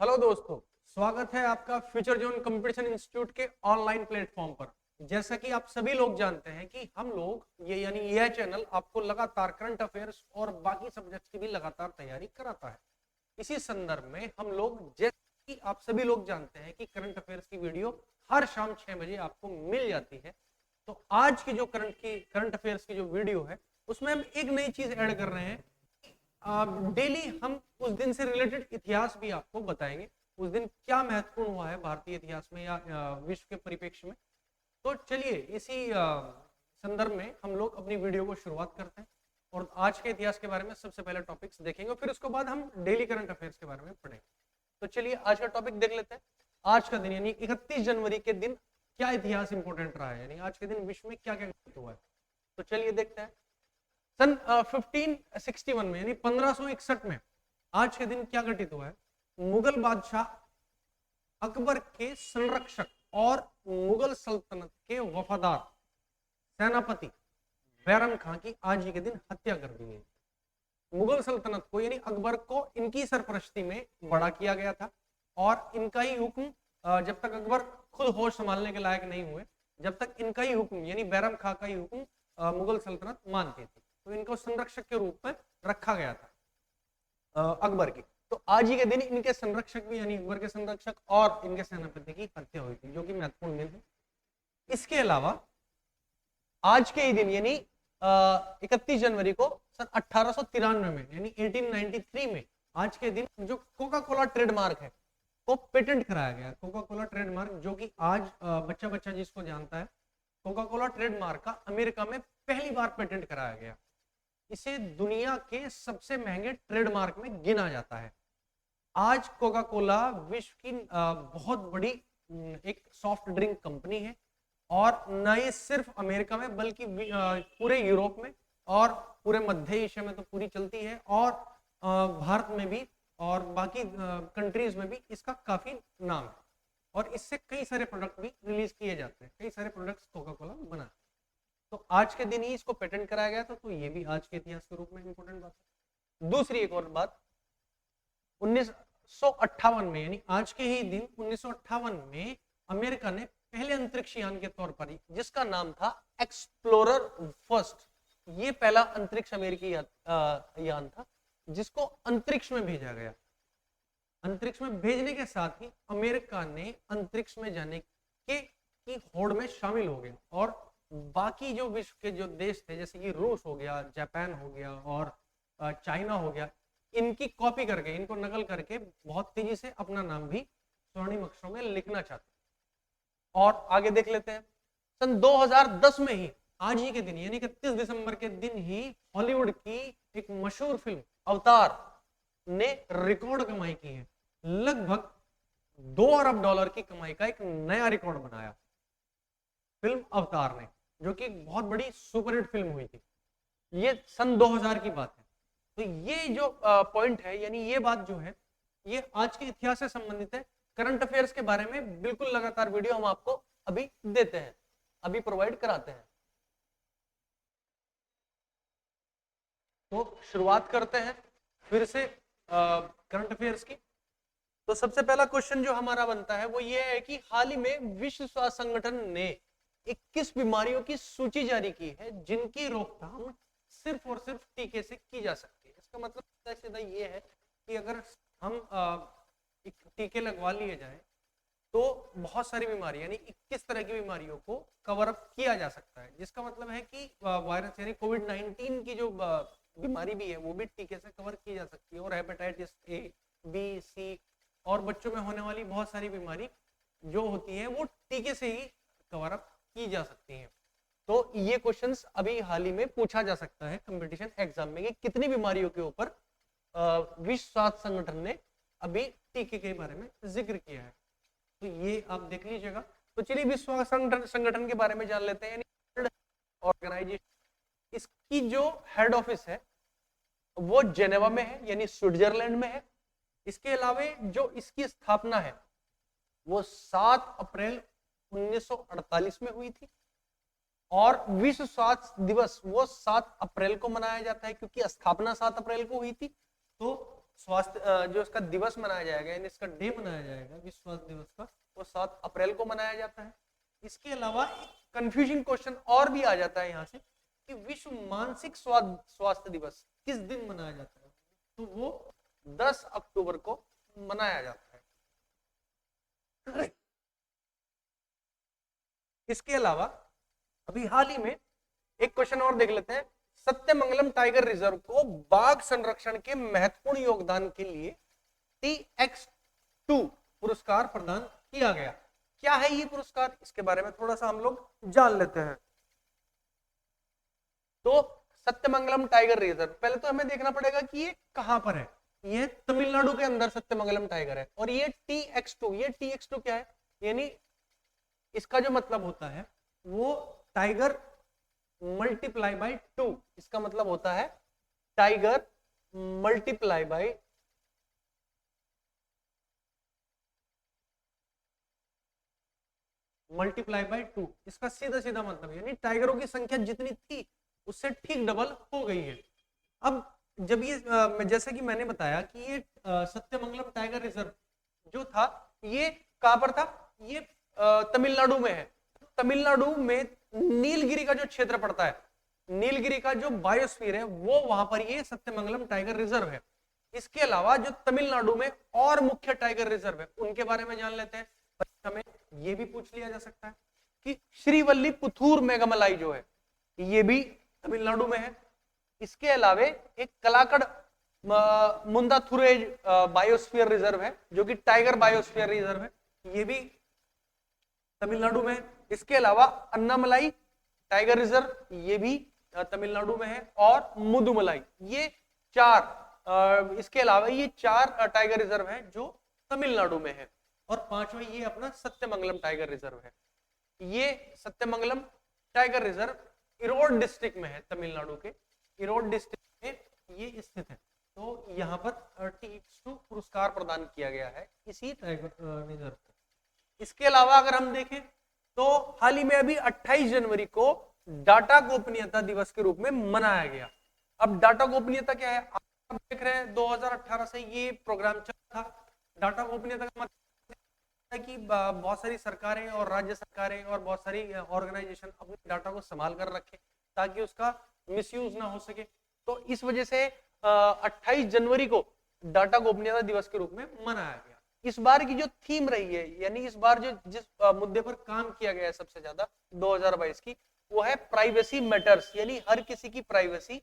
Hello दोस्तों, स्वागत है आपका फ्यूचर जोन कंपटीशन इंस्टीट्यूट के ऑनलाइन प्लेटफॉर्म पर। जैसा कि आप सभी लोग जानते हैं कि हम लोग ये यानी यह चैनल आपको लगातार करंट अफेयर्स और बाकी सब्जेक्ट्स की भी लगातार तैयारी कराता है। इसी संदर्भ में हम लोग, जैसे कि आप सभी लोग जानते हैं कि करंट अफेयर्स की वीडियो हर शाम 6 बजे आपको मिल जाती है। तो आज की जो करंट अफेयर्स की जो वीडियो है उसमें हम एक नई चीज ऐड कर रहे हैं। डेली हम उस दिन से रिलेटेड इतिहास भी आपको बताएंगे। उस दिन क्या महत्वपूर्ण हुआ है भारतीय इतिहास में या विश्व के परिप्रेक्ष्य में। तो चलिए इसी संदर्भ में हम लोग अपनी वीडियो को शुरुआत करते हैं और आज के इतिहास के बारे में सबसे पहले टॉपिक्स देखेंगे और फिर उसके बाद हम डेली करंट अफेयर्स के बारे में पढ़ेंगे। तो चलिए आज का टॉपिक देख लेते हैं। आज का दिन यानी 31 जनवरी के दिन क्या इतिहास इंपॉर्टेंट रहा है, यानी आज के दिन विश्व में क्या क्या हुआ है। तो चलिए देखते हैं। सन 1561 में यानी 1561 में आज के दिन क्या घटित हुआ है। मुगल बादशाह अकबर के संरक्षक और मुगल सल्तनत के वफादार सेनापति बैरम खां की आज ही के दिन हत्या कर दी गई। मुगल सल्तनत को यानी अकबर को इनकी सरपरस्ती में बड़ा किया गया था और इनका ही हुक्म, जब तक अकबर खुद होश संभालने के लायक नहीं हुए, जब तक इनका ही हुक्म यानी बैरम खां का ही हुक्म मुगल सल्तनत मानती थी, तो इनको संरक्षक के रूप में रखा गया था अकबर की। तो आज ही के दिन इनके संरक्षक भी यानी अकबर के संरक्षक और इनके सेनापति की हत्या हुई थी, जो कि महत्वपूर्ण दिन है। इसके अलावा आज के ही दिन यानी 31 जनवरी को सन 1893 में यानी 1893 में आज के दिन जो कोका कोला ट्रेडमार्क है को पेटेंट कराया गया। कोका कोला ट्रेडमार्क जो कि आज बच्चा बच्चा जिसको जानता है, कोका कोला ट्रेडमार्क का अमेरिका में पहली बार पेटेंट कराया गया। इसे दुनिया के सबसे महंगे ट्रेडमार्क में गिना जाता है। आज कोका कोला विश्व की बहुत बड़ी एक सॉफ्ट ड्रिंक कंपनी है और न ही सिर्फ अमेरिका में बल्कि पूरे यूरोप में और पूरे मध्य एशिया में तो पूरी चलती है और भारत में भी और बाकी कंट्रीज में भी इसका काफी नाम है और इससे कई सारे प्रोडक्ट भी रिलीज किए जाते हैं। कई सारे प्रोडक्ट्स कोका कोला बना। तो आज के दिन ही इसको पेटेंट कराया गया था, तो ये भी आज के इतिहास के रूप में इंपॉर्टेंट बात है। दूसरी एक और बात, 1958 में यानी आज के ही दिन 1958 में अमेरिका ने पहले अंतरिक्ष यान के तौर पर, जिसका नाम था एक्सप्लोरर फर्स्ट, ये पहला अंतरिक्ष अमेरिकी यान था जिसको अंतरिक्ष में भेजा गया। अंतरिक्ष में भेजने के साथ ही अमेरिका ने अंतरिक्ष में जाने के की होड़ में शामिल हो गया और बाकी जो विश्व के जो देश थे जैसे कि रूस हो गया, जापान हो गया और चाइना हो गया, इनकी कॉपी करके, इनको नकल करके बहुत तेजी से अपना नाम भी स्वर्णिम अक्षरों में लिखना चाहते। और आगे देख लेते हैं। सन 2010 में ही आज ही के दिन यानी 31 दिसंबर के दिन ही हॉलीवुड की एक मशहूर फिल्म अवतार ने रिकॉर्ड कमाई की है। लगभग $2 अरब की कमाई का एक नया रिकॉर्ड बनाया फिल्म अवतार ने, जो कि बहुत बड़ी सुपरहिट फिल्म हुई थी। ये सन 2000 की बात है। तो ये जो पॉइंट है यानी ये बात जो है ये आज के इतिहास से संबंधित है। करंट अफेयर्स के बारे में बिल्कुल लगातार वीडियो हम आपको अभी देते हैं, अभी प्रोवाइड कराते हैं। तो शुरुआत करते हैं फिर से करंट अफेयर्स की। तो सबसे पहला क्वेश्चन जो हमारा बनता है वो ये है कि हाल ही में विश्व स्वास्थ्य संगठन ने 21 बीमारियों की सूची जारी की है जिनकी रोकथाम सिर्फ और सिर्फ टीके से की जा सकती है। इसका मतलब सीधा ये है कि अगर हम एक टीके लगवा लिए जाए तो बहुत सारी बीमारी यानी 21 तरह की बीमारियों को कवर अप किया जा सकता है, जिसका मतलब है कि वायरस यानी कोविड-19 की जो बीमारी भी है वो भी टीके से कवर की जा सकती है और हेपेटाइटिस ए, बी, सी और बच्चों में होने वाली बहुत सारी बीमारी जो होती है वो टीके से ही कवर अप की जा सकती है। तो ये क्वेश्चंस अभी हाल ही में पूछा जा सकता है कंपटीशन एग्जाम में कि कितनी बीमारियों के ऊपर विश्व स्वास्थ्य संगठन ने अभी टीके के बारे में जिक्र किया है। तो ये आप देख लीजिएगा। तो चलिए विश्व स्वास्थ्य संगठन के बारे में जान लेते हैं। वर्ल्ड ऑर्गेनाइजेशन, इसकी जो हेड ऑफिस है वो जेनेवा में है यानी स्विट्जरलैंड में है। इसके अलावा जो इसकी स्थापना है वो 7 अप्रैल 1948 में हुई थी और विश्व स्वास्थ्य दिवस वो 7 अप्रैल को मनाया जाता है क्योंकि स्थापना 7 अप्रैल को हुई थी। तो स्वास्थ्य जो इसका दिवस मनाया जाएगा यानी इसका डे मनाया जाएगा विश्व स्वास्थ्य दिवस का, वो 7 अप्रैल को मनाया जाता है। इसके अलावा कंफ्यूजिंग क्वेश्चन और भी आ जाता है यहाँ से कि विश्व मानसिक स्वास्थ्य दिवस किस दिन मनाया जाता है, तो वो 10 अक्टूबर को मनाया जाता है। इसके अलावा अभी हाल ही में एक क्वेश्चन और देख लेते हैं। सत्यमंगलम टाइगर रिजर्व को बाघ संरक्षण के महत्वपूर्ण योगदान के लिए TX2 पुरस्कार प्रदान किया गया। क्या है ये पुरस्कार, इसके बारे में थोड़ा सा हम लोग जान लेते हैं। तो सत्यमंगलम टाइगर रिजर्व, पहले तो हमें देखना पड़ेगा कि ये कहां पर है। ये तमिलनाडु के अंदर सत्यमंगलम टाइगर है। और ये TX2, ये TX2 क्या है, यानी इसका जो मतलब होता है वो टाइगर मल्टीप्लाई बाय 2, इसका मतलब होता है टाइगर मल्टीप्लाई बाय 2, इसका सीधा सीधा मतलब यानी टाइगरों की संख्या जितनी थी उससे ठीक डबल हो गई है। अब जब ये जैसे कि मैंने बताया कि ये सत्यमंगलम टाइगर रिजर्व जो था ये कहां पर था, ये तमिलनाडु में है। तमिलनाडु में नीलगिरी का जो क्षेत्र पड़ता है, नीलगिरी का जो बायोस्फीयर है वो वहां पर ये सत्यमंगलम टाइगर रिजर्व है। इसके अलावा जो तमिलनाडु में और मुख्य टाइगर रिजर्व है उनके बारे में जान लेते हैं। हमें ये भी पूछ लिया जा सकता है कि श्रीवल्लीपुथूर मेघमलाई जो है ये भी तमिलनाडु में है। इसके अलावा एक कलाकड़ मुंदाथुरेज बायोस्फीयर रिजर्व है जो कि टाइगर बायोस्फीयर रिजर्व है, ये भी तमिलनाडु में। इसके अलावा अन्नामलाई टाइगर रिजर्व ये भी तमिलनाडु में है। और मुदुमलाई, ये 4 इसके अलावा ये 4 टाइगर रिजर्व हैं जो तमिलनाडु में है। और 5वां ये अपना सत्यमंगलम टाइगर रिजर्व है। ये Sathyamangalam tiger reserve Erode district में है, तमिलनाडु के इरोड डिस्ट्रिक्ट में ये स्थित है। तो यहाँ पर TX2 पुरस्कार प्रदान किया गया है इसी टाइगर रिजर्व को। इसके अलावा अगर हम देखें तो हाल ही में अभी 28 जनवरी को डाटा गोपनीयता दिवस के रूप में मनाया गया। अब डाटा गोपनीयता क्या है, आप देख रहे हैं 2018 से ये प्रोग्राम चल रहा था। डाटा गोपनीयता का मतलब है कि बहुत सारी सरकारें और राज्य सरकारें और बहुत सारी ऑर्गेनाइजेशन अपने डाटा को संभाल कर रखें ताकि उसका मिसयूज ना हो सके। तो इस वजह से 28 जनवरी को डाटा गोपनीयता दिवस के रूप में मनाया गया। इस बार की जो थीम रही है यानी इस बार जो जिस मुद्दे पर काम किया गया है सबसे ज्यादा 2022 की, वो है प्राइवेसी मैटर्स, यानी हर किसी की प्राइवेसी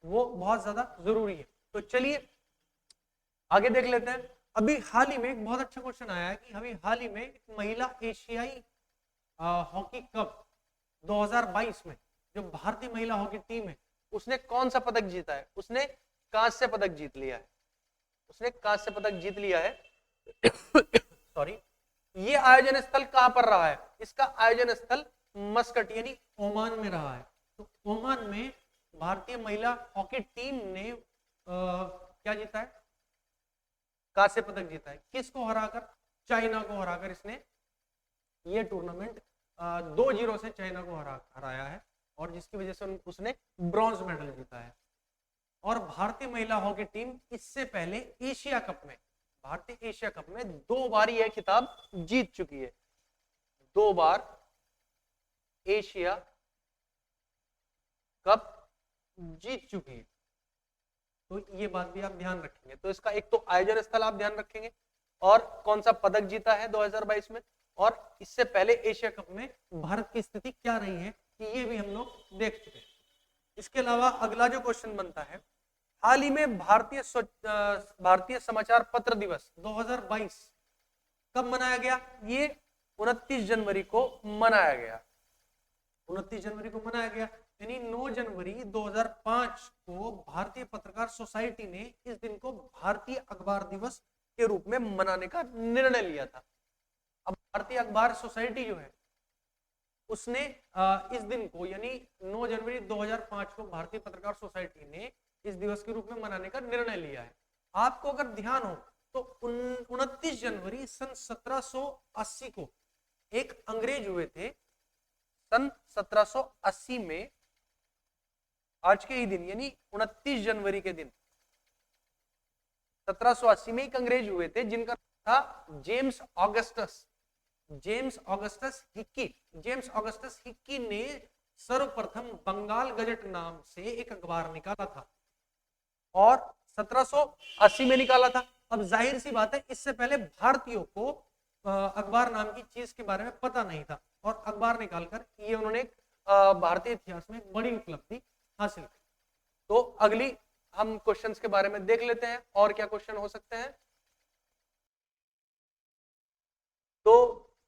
वो बहुत ज्यादा जरूरी है। तो चलिए आगे देख लेते हैं। अभी हाल ही में एक बहुत अच्छा क्वेश्चन आया है कि अभी हाल ही में एक महिला एशियाई हॉकी कप 2022 में जो भारतीय महिला हॉकी टीम है उसने कौन सा पदक जीता है, उसने कांस्य पदक जीत लिया है। उसने कांस्य पदक जीत लिया है। सॉरी, ये आयोजन स्थल कहां पर रहा है, इसका आयोजन स्थल मस्कट यानी ओमान में रहा है। तो ओमान में भारतीय महिला हॉकी टीम ने क्या जीता है, कांस्य पदक जीता है। किसको हराकर, चाइना को हराकर इसने ये टूर्नामेंट 2-0 से चाइना को हराया है और जिसकी वजह से उसने ब्रॉन्ज मेडल जीता है। और भारतीय महिला हॉकी टीम इससे पहले एशिया कप में, भारतीय एशिया कप में 2 बार यह खिताब जीत चुकी है। 2 बार एशिया कप जीत चुकी है। तो ये बात भी आप ध्यान रखेंगे। तो इसका एक तो आयोजन स्थल आप ध्यान रखेंगे और कौन सा पदक जीता है 2022 में, और इससे पहले एशिया कप में भारत की स्थिति क्या रही है ये भी हम लोग देख चुके हैं। इसके अलावा अगला जो क्वेश्चन बनता है, हाल ही में भारतीय समाचार पत्र दिवस 2022 कब मनाया गया, ये 29 जनवरी को मनाया गया। 29 जनवरी को मनाया गया, यानी 9 जनवरी 2005 को भारतीय पत्रकार सोसाइटी ने इस दिन को भारतीय अखबार दिवस के रूप में मनाने का निर्णय लिया था। अब भारतीय अखबार सोसाइटी जो है उसने इस दिन को यानी 9 जनवरी 2005 को भारतीय पत्रकार सोसाइटी ने इस दिवस के रूप में मनाने का निर्णय लिया है। आपको अगर ध्यान हो तो 29 जनवरी सन 1780 को एक अंग्रेज हुए थे। सन 1780 में आज के ही दिन यानी 29 जनवरी के दिन 1780 में एक अंग्रेज हुए थे जिनका नाम था James Augustus. James Augustus Hickey. James Augustus Hickey ने सर्वप्रथम बंगाल गजट नाम से एक अखबार निकाला था और 1780 में निकाला था। अब जाहिर सी बात है इससे पहले भारतीयों को अखबार नाम की चीज के बारे में पता नहीं था और अखबार निकालकर ये उन्होंने भारतीय इतिहास में एक बड़ी उपलब्धि हासिल की। तो अगली हम क्वेश्चंस के बारे में देख लेते हैं और क्या क्वेश्चन हो सकते हैं। तो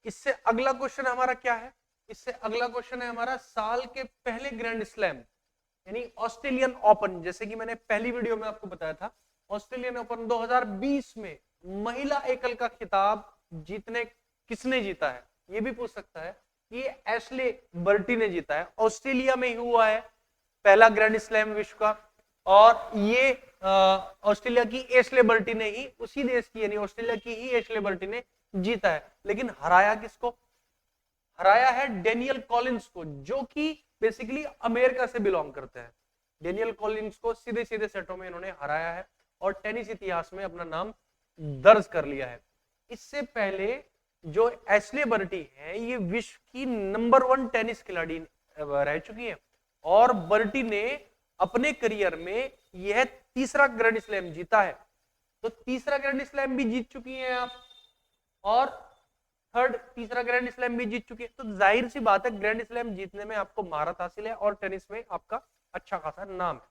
इससे अगला क्वेश्चन हमारा क्या है? इससे अगला क्वेश्चन है हमारा साल के पहले ग्रैंड स्लैम यानी ऑस्ट्रेलियन ओपन। जैसे कि मैंने पहली वीडियो में आपको बताया था, ऑस्ट्रेलियन ओपन 2020 में महिला एकल का खिताब जीतने किसने जीता है? ये भी पूछ सकता है कि ये एशले बर्टी ने जीता है। ऑस्ट्रेलिया में ही हुआ है पहला ग्रैंड स्लैम विश्व का और ये ऑस्ट्रेलिया की एशले बर्टी ने ही, उसी देश की यानी ऑस्ट्रेलिया की ही एशले बर्टी ने जीता है। लेकिन हराया किसको? हराया है डेनियल कॉलिंस को, जो कि बेसिकली अमेरिका से बिलोंग करते हैं। डेनियल कॉलिंस को सीधे सीधे सेटों में इन्होंने हराया है और टेनिस इतिहास में अपना नाम दर्ज कर लिया है। इससे पहले जो एशले बर्टी है ये विश्व की नंबर 1 टेनिस खिलाड़ी रह चुकी है और बर्टी ने अपने करियर में यह तीसरा ग्रैंड स्लैम जीता है। तो तीसरा ग्रैंड स्लैम भी जीत चुकी हैं आप और तीसरा ग्रैंड स्लैम भी जीत चुकी है। तो जाहिर सी बात है ग्रैंड स्लैम जीतने में आपको महारत हासिल है और टेनिस में आपका अच्छा खासा नाम है।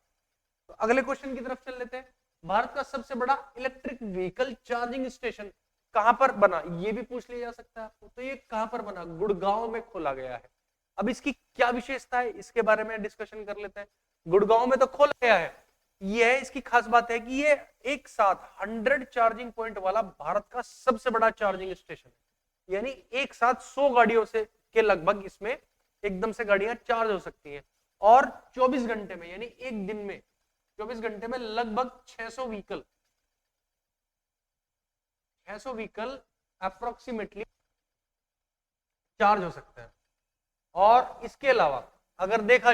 तो अगले क्वेश्चन की तरफ चल लेते हैं। भारत का सबसे बड़ा इलेक्ट्रिक व्हीकल चार्जिंग स्टेशन कहां पर बना? ये भी पूछ लिया जा सकता है आपको। तो ये कहां पर बना? गुड़गांव में खोला गया है। अब इसकी क्या विशेषता है इसके बारे में डिस्कशन कर लेते हैं। गुड़गांव में तो खोला गया है, ये है इसकी खास बात है कि ये एक साथ 100 चार्जिंग पॉइंट वाला भारत का सबसे बड़ा चार्जिंग स्टेशन है। यानी एक साथ 100 गाड़ियों से के लगभग इसमें एकदम से गाड़ियां चार्ज हो सकती हैं और 24 घंटे में यानी एक दिन में 24 घंटे में लगभग 600 व्हीकल अप्रोक्सीमेटली चार्ज हो सकते हैं। और इसके अलावा अगर देखा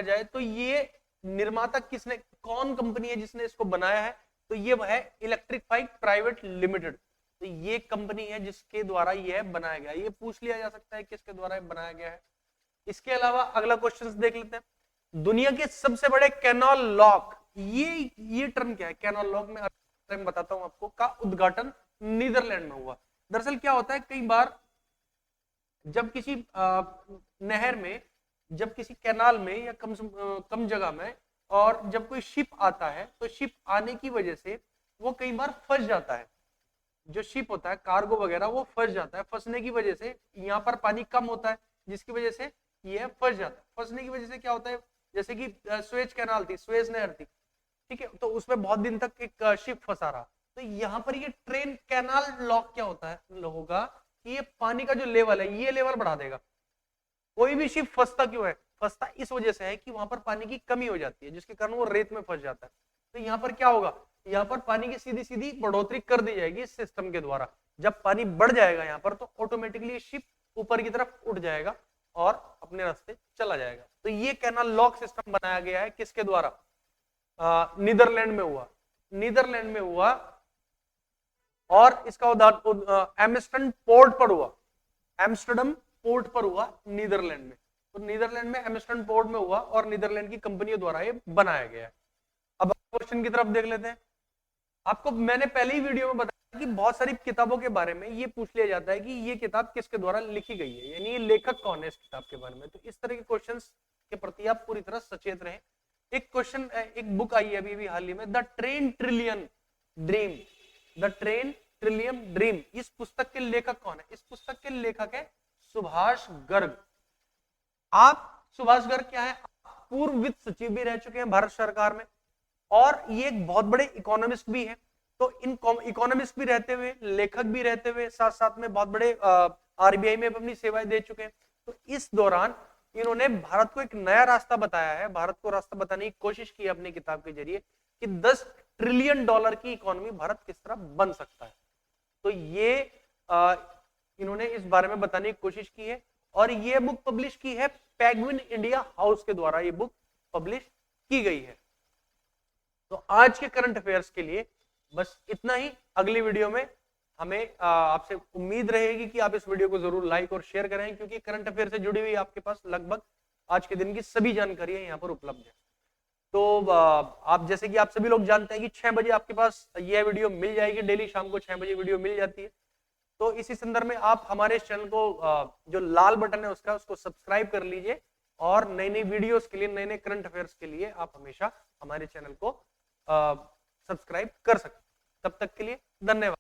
जाए तो ये निर्माता किसने, कौन कंपनी है जिसने इसको बनाया है? तो ये है इलेक्ट्रिफाइड प्राइवेट लिमिटेड। तो ये कंपनी है जिसके द्वारा यह बनाया गया। ये पूछ लिया जा सकता है किसके द्वारा बनाया गया है। इसके अलावा अगला क्वेश्चन देख लेते हैं। दुनिया के सबसे बड़े कैनाल लॉक, ये टर्म क्या है? कैनाल लॉक में मैं बताता हूं आपको, का उद्घाटन नीदरलैंड में हुआ। दरअसल क्या होता है, कई बार जब किसी नहर में, जब किसी कैनाल में या कम जगह में, और जब कोई शिप आता है तो शिप आने की वजह से वो कई बार फंस जाता है। जो शिप होता है कार्गो वगैरह वो फंस जाता है। फंसने की वजह से यहाँ पर पानी कम होता है जिसकी वजह से ये फंस जाता है। फंसने की वजह से क्या होता है, जैसे कि स्वेज कैनाल थी, स्वेज नहर थी, ठीक है, तो उसमें बहुत दिन तक एक शिप फंसा रहा। तो यहाँ पर ये ट्रेन कैनाल लॉक क्या होता है होगा कि ये पानी का जो लेवल है ये लेवल बढ़ा देगा। कोई भी शिप फंसता क्यों है? फंसता इस वजह से है कि वहां पर पानी की कमी हो जाती है जिसके कारण वो रेत में फंस जाता है। तो यहाँ पर क्या होगा, यहाँ पर पानी की सीधी सीधी बढ़ोतरी कर दी जाएगी इस सिस्टम के द्वारा। जब पानी बढ़ जाएगा यहाँ पर तो ऑटोमेटिकली शिप ऊपर की तरफ उठ जाएगा और अपने रास्ते चला जाएगा। तो ये कैनाल लॉक सिस्टम बनाया गया है किसके द्वारा? नीदरलैंड में हुआ। नीदरलैंड में हुआ और इसका उदाहरण एम्स्टर्डम पोर्ट पर हुआ। एम्स्टर्डम पोर्ट पर हुआ नीदरलैंड में। तो नीदरलैंड में एम्स्टर्डम पोर्ट में हुआ और नीदरलैंड की कंपनियों द्वारा ये बनाया गया है। अब क्वेश्चन की तरफ देख लेते हैं। आपको मैंने पहले ही वीडियो में बताया कि बहुत सारी किताबों के बारे में ये पूछ लिया जाता है कि ये किताब किसके द्वारा लिखी गई है, यानी ये लेखक कौन है इस किताब के बारे में। तो इस तरह के क्वेश्चंस के प्रति आप पूरी तरह सचेत रहें। एक क्वेश्चन, एक बुक आई है अभी हाल ही में, the train trillion dream. The train trillion dream, इस पुस्तक के लेखक कौन है? इस पुस्तक के लेखक है सुभाष गर्ग। आप सुभाष गर्ग क्या है? पूर्व वित्त सचिव भी रह चुके हैं भारत सरकार में और ये एक बहुत बड़े इकोनॉमिस्ट भी है। तो इन इकोनॉमिस्ट भी रहते हुए, लेखक भी रहते हुए, साथ साथ में बहुत बड़े आरबीआई में अपनी सेवाएं दे चुके हैं। तो इस दौरान इन्होंने भारत को एक नया रास्ता बताया है, भारत को रास्ता बताने की कोशिश की है अपनी किताब के जरिए कि 10 ट्रिलियन डॉलर की इकोनॉमी भारत किस तरह बन सकता है। तो ये इन्होंने इस बारे में बताने की कोशिश की है और ये बुक पब्लिश की है पेंगुइन इंडिया हाउस के द्वारा, ये बुक पब्लिश की गई है। तो आज के करंट अफेयर्स के लिए बस इतना ही। अगली वीडियो में हमें आपसे उम्मीद रहेगी कि आप इस वीडियो को जरूर लाइक और शेयर करें, क्योंकि करंट अफेयर से जुड़ी हुई आपके पास लगभग आज के दिन की सभी जानकारियां यहाँ पर उपलब्ध है। तो आप जैसे कि आप सभी लोग जानते हैं कि 6 बजे आपके पास यह वीडियो मिल जाएगी, डेली शाम को 6 बजे वीडियो मिल जाती है। तो इसी संदर्भ में आप हमारे इस चैनल को जो लाल बटन है उसको सब्सक्राइब कर लीजिए, और नई नई वीडियोस के लिए, नए नए करंट अफेयर्स के लिए आप हमेशा हमारे चैनल को सब्सक्राइब कर सकते हैं। तब तक के लिए धन्यवाद।